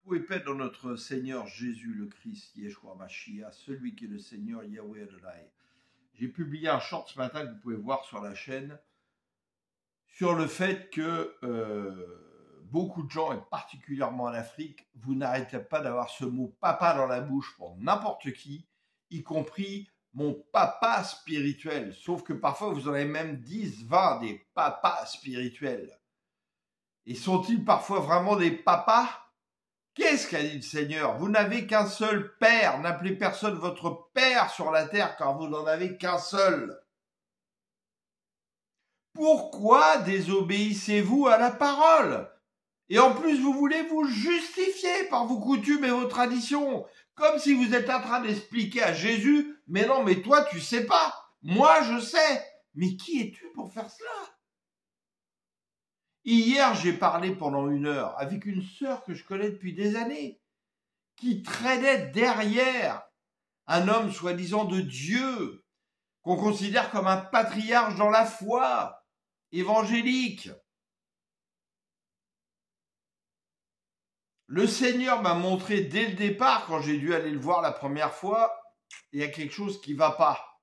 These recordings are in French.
Ô et paix dans notre Seigneur Jésus le Christ, Yeshua Mashiach, celui qui est le Seigneur Yahweh Adonai. J'ai publié un short ce matin que vous pouvez voir sur la chaîne sur le fait que beaucoup de gens, et particulièrement en Afrique, vous n'arrêtez pas d'avoir ce mot papa dans la bouche pour n'importe qui, y compris mon papa spirituel. Sauf que parfois vous en avez même 10, 20 des papas spirituels. Et sont-ils parfois vraiment des papas ? Qu'est-ce qu'a dit le Seigneur? Vous n'avez qu'un seul Père, n'appelez personne votre Père sur la terre car vous n'en avez qu'un seul. Pourquoi désobéissez-vous à la parole? Et en plus vous voulez vous justifier par vos coutumes et vos traditions, comme si vous êtes en train d'expliquer à Jésus, mais non, mais toi tu sais pas, moi je sais. Mais qui es-tu pour faire cela? Hier, j'ai parlé pendant 1 heure avec une sœur que je connais depuis des années, qui traînait derrière un homme soi-disant de Dieu, qu'on considère comme un patriarche dans la foi évangélique. Le Seigneur m'a montré dès le départ, quand j'ai dû aller le voir la première fois, il y a quelque chose qui ne va pas.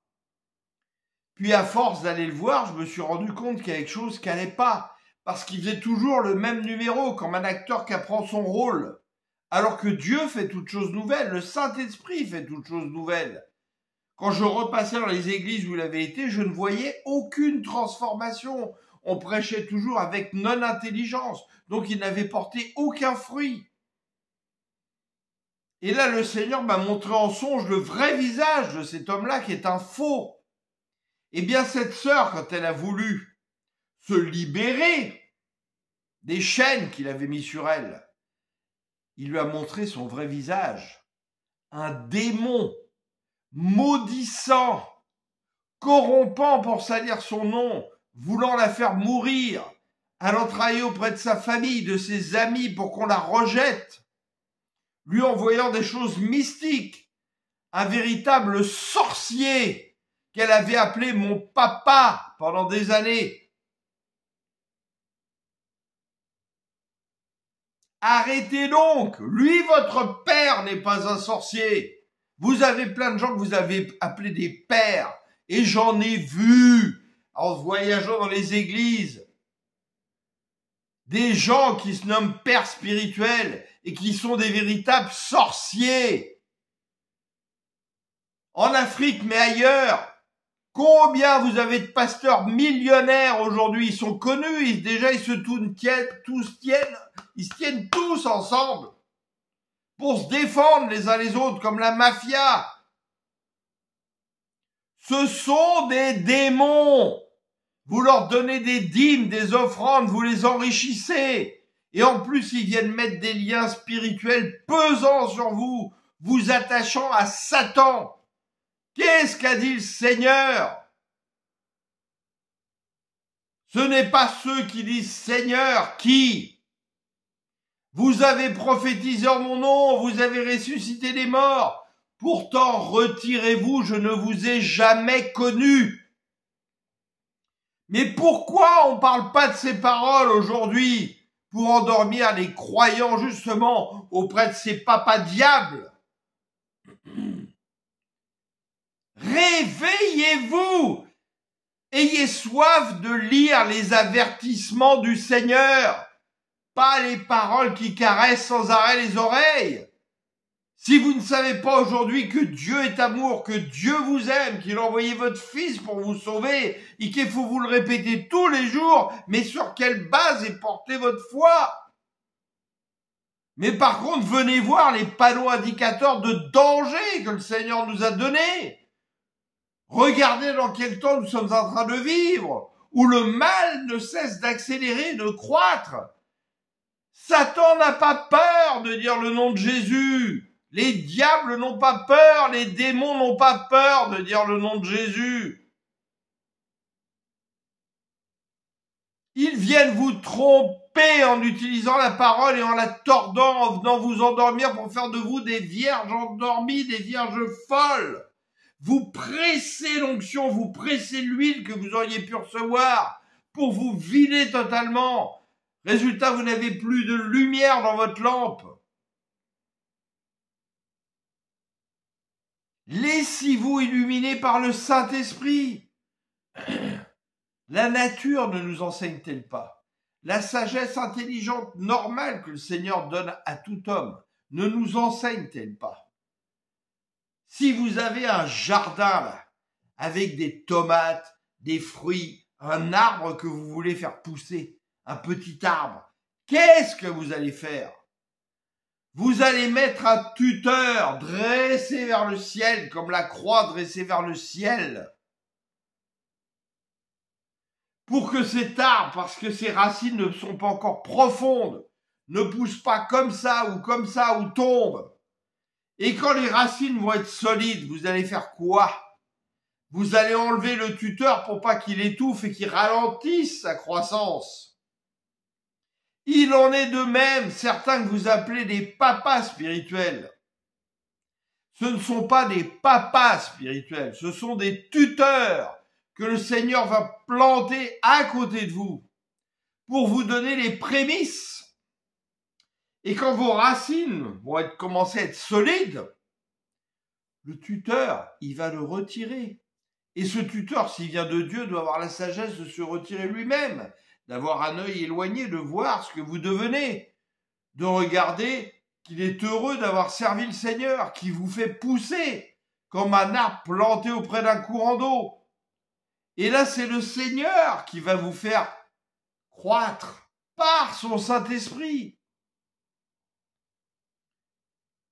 Puis à force d'aller le voir, je me suis rendu compte qu'il y a quelque chose qui n'allait pas. Parce qu'il faisait toujours le même numéro, comme un acteur qui apprend son rôle. Alors que Dieu fait toutes choses nouvelles, le Saint-Esprit fait toutes choses nouvelles. Quand je repassais dans les églises où il avait été, je ne voyais aucune transformation. On prêchait toujours avec non-intelligence, donc il n'avait porté aucun fruit. Et là, le Seigneur m'a montré en songe le vrai visage de cet homme-là qui est un faux. Eh bien, cette sœur, quand elle a voulu se libérer des chaînes qu'il avait mis sur elle, il lui a montré son vrai visage. Un démon maudissant, corrompant pour salir son nom, voulant la faire mourir, allant travailler auprès de sa famille, de ses amis pour qu'on la rejette, lui envoyant des choses mystiques, un véritable sorcier qu'elle avait appelé mon papa pendant des années. Arrêtez donc, lui votre père n'est pas un sorcier. Vous avez plein de gens que vous avez appelés des pères, et j'en ai vu en voyageant dans les églises, des gens qui se nomment pères spirituels et qui sont des véritables sorciers. En Afrique, mais ailleurs. Combien vous avez de pasteurs millionnaires aujourd'hui? Ils sont connus, ils se tiennent tous ensemble pour se défendre les uns les autres comme la mafia. Ce sont des démons. Vous leur donnez des dîmes, des offrandes, vous les enrichissez. Et en plus, ils viennent mettre des liens spirituels pesants sur vous, vous attachant à Satan. Qu'est-ce qu'a dit le Seigneur? Ce n'est pas ceux qui disent Seigneur qui. Vous avez prophétisé en mon nom, vous avez ressuscité les morts. Pourtant, retirez-vous, je ne vous ai jamais connu. Mais pourquoi on ne parle pas de ces paroles aujourd'hui pour endormir les croyants justement auprès de ces papas diables? Réveillez-vous! Ayez soif de lire les avertissements du Seigneur, pas les paroles qui caressent sans arrêt les oreilles. Si vous ne savez pas aujourd'hui que Dieu est amour, que Dieu vous aime, qu'il a envoyé votre Fils pour vous sauver, et qu'il faut vous le répéter tous les jours, mais sur quelle base est portée votre foi? Mais par contre, venez voir les panneaux indicateurs de danger que le Seigneur nous a donnés. Regardez dans quel temps nous sommes en train de vivre, où le mal ne cesse d'accélérer, de croître. Satan n'a pas peur de dire le nom de Jésus. Les diables n'ont pas peur, les démons n'ont pas peur de dire le nom de Jésus. Ils viennent vous tromper en utilisant la parole et en la tordant, en venant vous endormir pour faire de vous des vierges endormies, des vierges folles. Vous pressez l'onction, vous pressez l'huile que vous auriez pu recevoir pour vous vider totalement. Résultat, vous n'avez plus de lumière dans votre lampe. Laissez-vous illuminer par le Saint-Esprit. La nature ne nous enseigne-t-elle pas? La sagesse intelligente normale que le Seigneur donne à tout homme ne nous enseigne-t-elle pas? Si vous avez un jardin là, avec des tomates, des fruits, un arbre que vous voulez faire pousser, un petit arbre, qu'est-ce que vous allez faire? Vous allez mettre un tuteur dressé vers le ciel, comme la croix dressée vers le ciel, pour que cet arbre, parce que ses racines ne sont pas encore profondes, ne pousse pas comme ça ou tombe. Et quand les racines vont être solides, vous allez faire quoi? Vous allez enlever le tuteur pour pas qu'il étouffe et qu'il ralentisse sa croissance. Il en est de même, certains que vous appelez des papas spirituels. Ce ne sont pas des papas spirituels, ce sont des tuteurs que le Seigneur va planter à côté de vous pour vous donner les prémices. Et quand vos racines vont commencer à être solides, le tuteur, il va le retirer. Et ce tuteur, s'il vient de Dieu, doit avoir la sagesse de se retirer lui-même, d'avoir un œil éloigné, de voir ce que vous devenez, de regarder qu'il est heureux d'avoir servi le Seigneur, qui vous fait pousser comme un arbre planté auprès d'un courant d'eau. Et là, c'est le Seigneur qui va vous faire croître par son Saint-Esprit.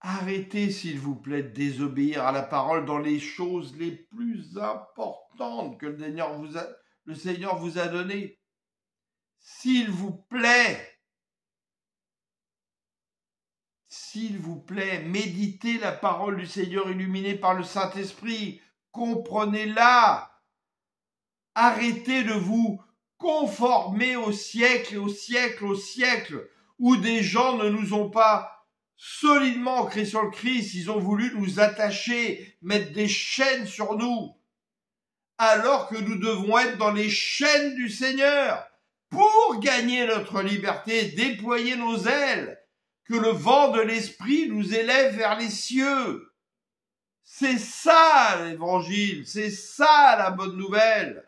Arrêtez, s'il vous plaît, de désobéir à la parole dans les choses les plus importantes que le Seigneur vous a données. S'il vous plaît, méditez la parole du Seigneur illuminée par le Saint-Esprit. Comprenez-la. Arrêtez de vous conformer au siècle et au siècle, où des gens ne nous ont pas solidement ancrés sur le Christ, ils ont voulu nous attacher, mettre des chaînes sur nous, alors que nous devons être dans les chaînes du Seigneur pour gagner notre liberté, déployer nos ailes, que le vent de l'Esprit nous élève vers les cieux. C'est ça l'évangile, c'est ça la bonne nouvelle.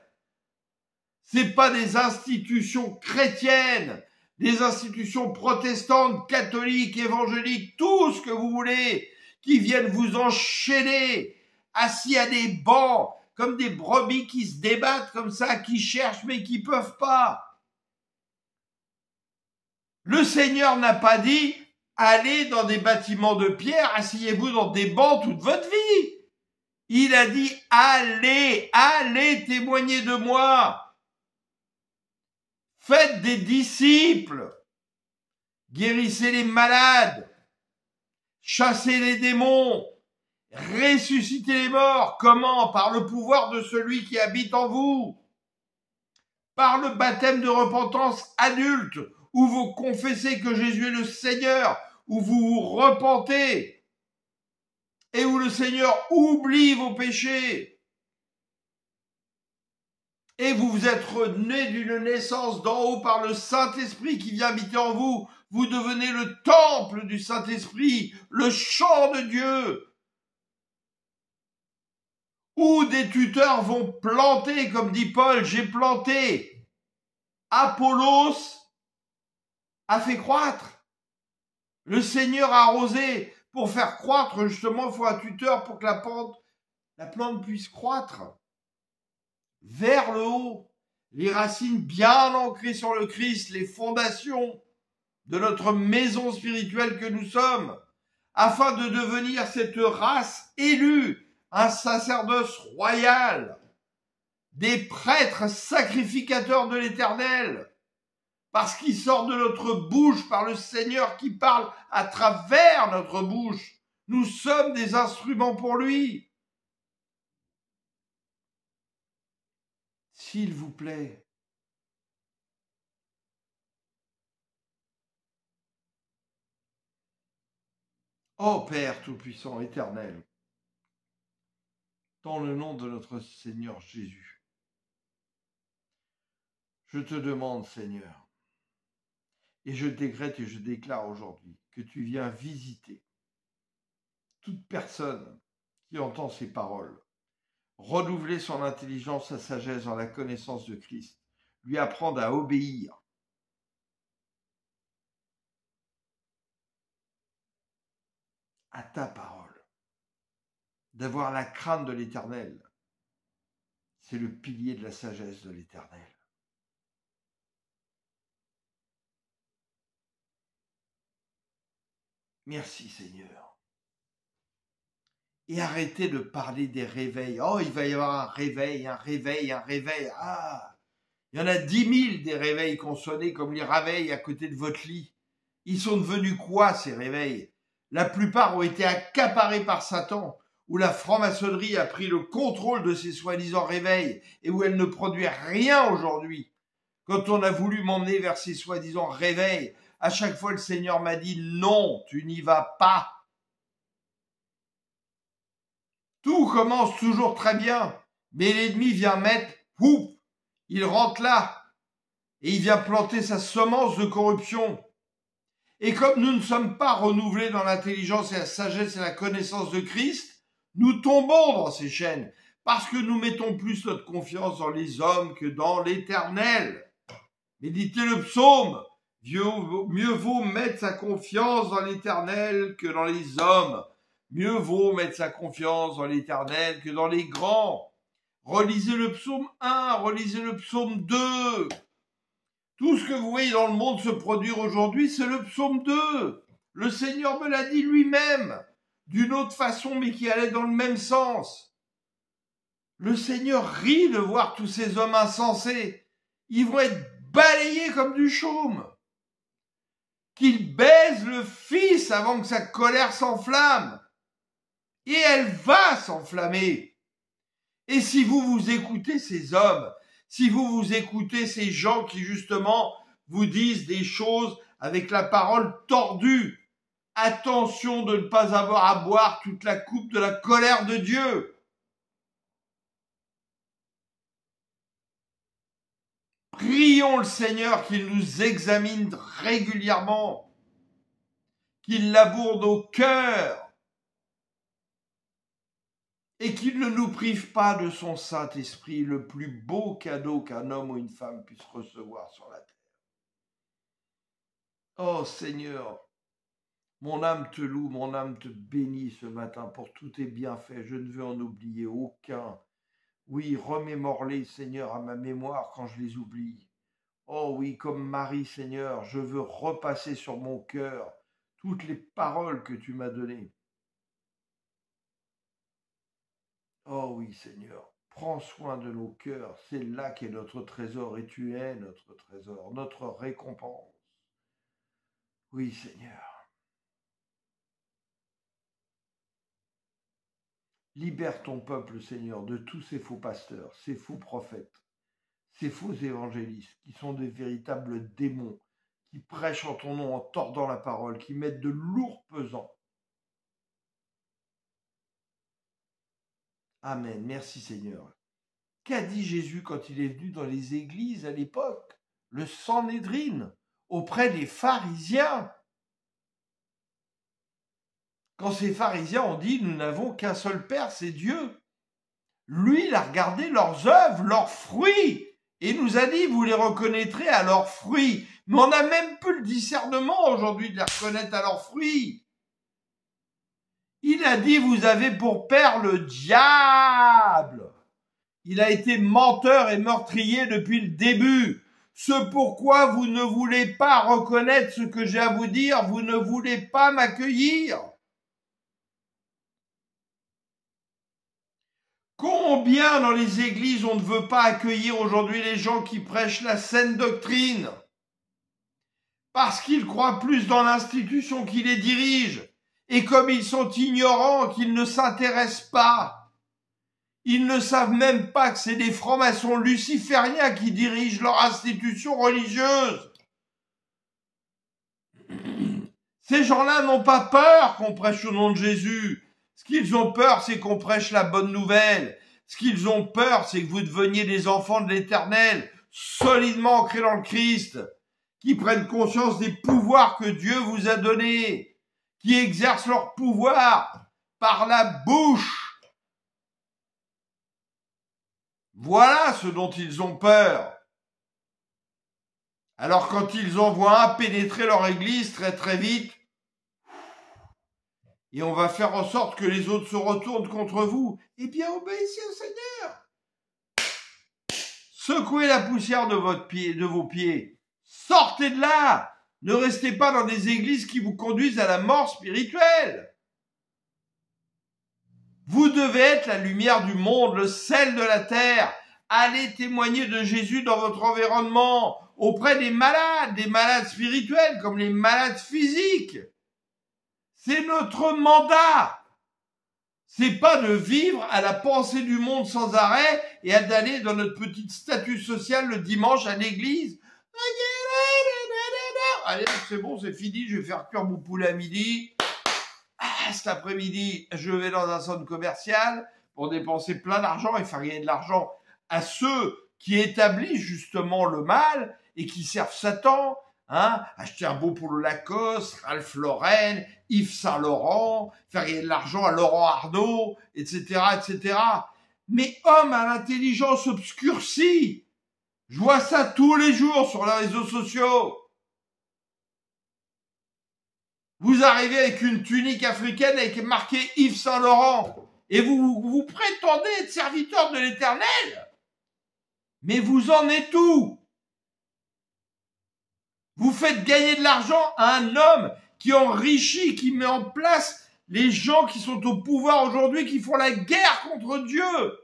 C'est pas des institutions chrétiennes, des institutions protestantes, catholiques, évangéliques, tout ce que vous voulez, qui viennent vous enchaîner, assis à des bancs, comme des brebis qui se débattent comme ça, qui cherchent mais qui peuvent pas. Le Seigneur n'a pas dit, allez dans des bâtiments de pierre, asseyez-vous dans des bancs toute votre vie. Il a dit, allez témoigner de moi. Faites des disciples, guérissez les malades, chassez les démons, ressuscitez les morts. Comment? Par le pouvoir de celui qui habite en vous. Par le baptême de repentance adulte, où vous confessez que Jésus est le Seigneur, où vous vous repentez, et où le Seigneur oublie vos péchés. Et vous êtes né d'une naissance d'en haut par le Saint-Esprit qui vient habiter en vous. Vous devenez le temple du Saint-Esprit, le champ de Dieu, où des tuteurs vont planter, comme dit Paul, j'ai planté. Apollos a fait croître. Le Seigneur a arrosé. Pour faire croître, justement, il faut un tuteur pour que la plante puisse croître vers le haut. Les racines bien ancrées sur le Christ, les fondations de notre maison spirituelle que nous sommes, afin de devenir cette race élue, un sacerdoce royal, des prêtres sacrificateurs de l'Éternel, parce qu'il sort de notre bouche par le Seigneur qui parle à travers notre bouche. Nous sommes des instruments pour lui. S'il vous plaît, ô Père Tout-Puissant, Éternel, dans le nom de notre Seigneur Jésus, je te demande, Seigneur, et je décrète et je déclare aujourd'hui que tu viens visiter toute personne qui entend ces paroles. Renouveler son intelligence, sa sagesse dans la connaissance de Christ. Lui apprendre à obéir. À ta parole. D'avoir la crainte de l'Éternel. C'est le pilier de la sagesse de l'Éternel. Merci Seigneur. Et arrêtez de parler des réveils. Oh, il va y avoir un réveil, un réveil, un réveil. Ah, il y en a 10 000 des réveils qu'on sonnait comme les réveils à côté de votre lit. Ils sont devenus quoi ces réveils? La plupart ont été accaparés par Satan, où la franc-maçonnerie a pris le contrôle de ces soi-disant réveils et où elle ne produit rien aujourd'hui. Quand on a voulu m'emmener vers ces soi-disant réveils, à chaque fois le Seigneur m'a dit non, tu n'y vas pas. Tout commence toujours très bien, mais l'ennemi vient mettre, ouf, il rentre là et il vient planter sa semence de corruption. Et comme nous ne sommes pas renouvelés dans l'intelligence et la sagesse et la connaissance de Christ, nous tombons dans ces chaînes parce que nous mettons plus notre confiance dans les hommes que dans l'Éternel. Méditez le psaume. Mieux vaut mettre sa confiance dans l'Éternel que dans les hommes. Mieux vaut mettre sa confiance dans l'Éternel que dans les grands. Relisez le psaume 1, relisez le psaume 2. Tout ce que vous voyez dans le monde se produire aujourd'hui, c'est le psaume 2. Le Seigneur me l'a dit lui-même, d'une autre façon, mais qui allait dans le même sens. Le Seigneur rit de voir tous ces hommes insensés. Ils vont être balayés comme du chaume. Qu'il baise le Fils avant que sa colère s'enflamme. Et elle va s'enflammer. Et si vous écoutez ces hommes, si vous écoutez ces gens qui justement vous disent des choses avec la parole tordue, attention de ne pas avoir à boire toute la coupe de la colère de Dieu. Prions le Seigneur qu'il nous examine régulièrement, qu'il laboure nos cœurs et qu'il ne nous prive pas de son Saint-Esprit, le plus beau cadeau qu'un homme ou une femme puisse recevoir sur la terre. Oh Seigneur, mon âme te loue, mon âme te bénit ce matin pour tous tes bienfaits, je ne veux en oublier aucun. Oui, remémore-les, Seigneur, à ma mémoire quand je les oublie. Oh oui, comme Marie, Seigneur, je veux repasser sur mon cœur toutes les paroles que tu m'as données. Oh oui, Seigneur, prends soin de nos cœurs, c'est là qu'est notre trésor et tu es notre trésor, notre récompense. Oui, Seigneur. Libère ton peuple, Seigneur, de tous ces faux pasteurs, ces faux prophètes, ces faux évangélistes qui sont des véritables démons, qui prêchent en ton nom en tordant la parole, qui mettent de lourds pesants. Amen. Merci Seigneur. Qu'a dit Jésus quand il est venu dans les églises à l'époque? Le Sanhédrin, auprès des pharisiens. Quand ces pharisiens ont dit « Nous n'avons qu'un seul Père, c'est Dieu », lui, il a regardé leurs œuvres, leurs fruits, et nous a dit « Vous les reconnaîtrez à leurs fruits ». Mais on n'a même plus le discernement aujourd'hui de les reconnaître à leurs fruits. Il a dit « Vous avez pour père le diable ». Il a été menteur et meurtrier depuis le début. Ce pourquoi vous ne voulez pas reconnaître ce que j'ai à vous dire, vous ne voulez pas m'accueillir. Combien dans les églises on ne veut pas accueillir aujourd'hui les gens qui prêchent la saine doctrine parce qu'ils croient plus dans l'institution qui les dirige et comme ils sont ignorants qu'ils ne s'intéressent pas, ils ne savent même pas que c'est des francs-maçons lucifériens qui dirigent leur institution religieuse. Ces gens-là n'ont pas peur qu'on prêche au nom de Jésus. Ce qu'ils ont peur, c'est qu'on prêche la bonne nouvelle. Ce qu'ils ont peur, c'est que vous deveniez des enfants de l'Éternel, solidement ancrés dans le Christ, qui prennent conscience des pouvoirs que Dieu vous a donnés, qui exercent leur pouvoir par la bouche, Voilà ce dont ils ont peur. Alors quand ils en voient un pénétrer leur église très très vite, et on va faire en sorte que les autres se retournent contre vous, eh bien obéissez au Seigneur. Secouez la poussière de vos pieds. Sortez de là. Ne restez pas dans des églises qui vous conduisent à la mort spirituelle. Vous devez être la lumière du monde, le sel de la terre. Allez témoigner de Jésus dans votre environnement, auprès des malades spirituels comme les malades physiques. C'est notre mandat. C'est pas de vivre à la pensée du monde sans arrêt et d'aller dans notre petite statut social le dimanche à l'église. Allez, c'est bon, c'est fini, je vais faire cuire mon poulet à midi. Cet après-midi, je vais dans un centre commercial pour dépenser plein d'argent et faire gagner de l'argent à ceux qui établissent justement le mal et qui servent Satan. Acheter un beau polo Lacoste, Ralph Lauren, Yves Saint Laurent, faire gagner de l'argent à Laurent Arnault, etc., etc. Mais homme à l'intelligence obscurcie, je vois ça tous les jours sur les réseaux sociaux. Vous arrivez avec une tunique africaine avec marqué Yves Saint Laurent et vous prétendez être serviteur de l'Éternel. Mais vous en êtes où? Vous faites gagner de l'argent à un homme qui enrichit, qui met en place les gens qui sont au pouvoir aujourd'hui, qui font la guerre contre Dieu.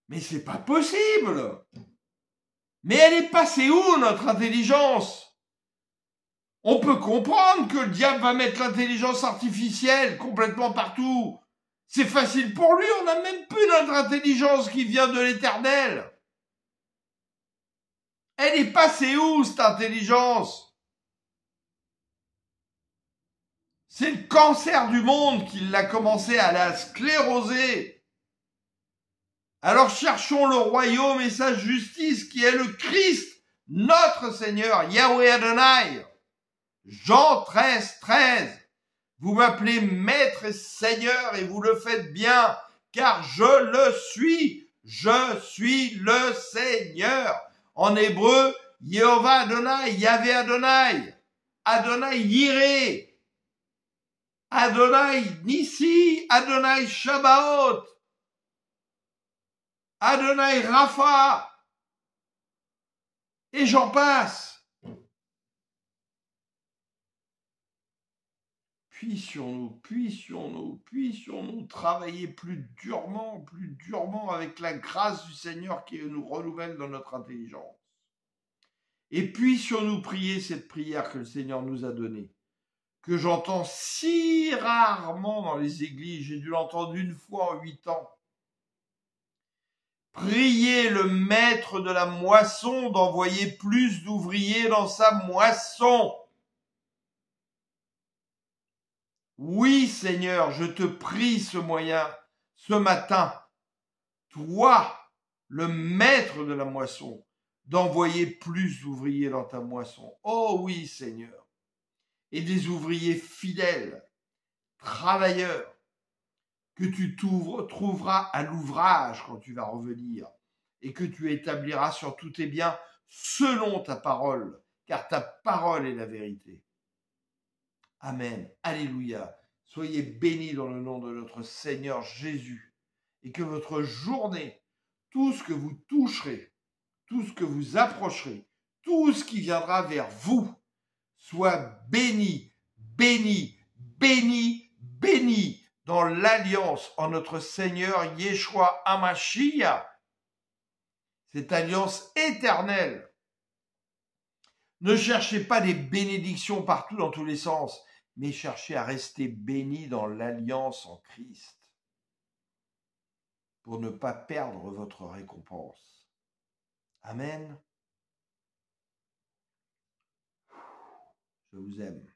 Mais c'est pas possible. Mais elle est passée où, notre intelligence? On peut comprendre que le diable va mettre l'intelligence artificielle complètement partout. C'est facile pour lui, on n'a même plus notre intelligence qui vient de l'Éternel. Elle est passée où, cette intelligence? C'est le cancer du monde qui l'a commencé à la scléroser. Alors cherchons le royaume et sa justice qui est le Christ, notre Seigneur, Yahweh Adonai. Jean 13, 13. Vous m'appelez maître et Seigneur et vous le faites bien, car je le suis le Seigneur. En hébreu, Yehovah Adonai, Yahvé Adonai, Adonai Yireh, Adonai Nissi, Adonai Shabbaot, Adonai Rapha, et j'en passe. Puissions-nous travailler plus durement avec la grâce du Seigneur qui nous renouvelle dans notre intelligence. Et puissions-nous prier cette prière que le Seigneur nous a donnée, que j'entends si rarement dans les églises, j'ai dû l'entendre une fois en 8 ans. Priez le maître de la moisson d'envoyer plus d'ouvriers dans sa moisson. Oui, Seigneur, je te prie ce matin, toi, le maître de la moisson, d'envoyer plus d'ouvriers dans ta moisson. Oh oui, Seigneur. Et des ouvriers fidèles, travailleurs, que tu trouveras à l'ouvrage quand tu vas revenir et que tu établiras sur tous tes biens selon ta parole, car ta parole est la vérité. Amen. Alléluia. Soyez bénis dans le nom de notre Seigneur Jésus et que votre journée, tout ce que vous toucherez, tout ce que vous approcherez, tout ce qui viendra vers vous, soit béni, béni, béni, béni dans l'alliance en notre Seigneur Yeshua HaMashiach, cette alliance éternelle. Ne cherchez pas des bénédictions partout dans tous les sens, mais cherchez à rester béni dans l'alliance en Christ pour ne pas perdre votre récompense. Amen. Je vous aime.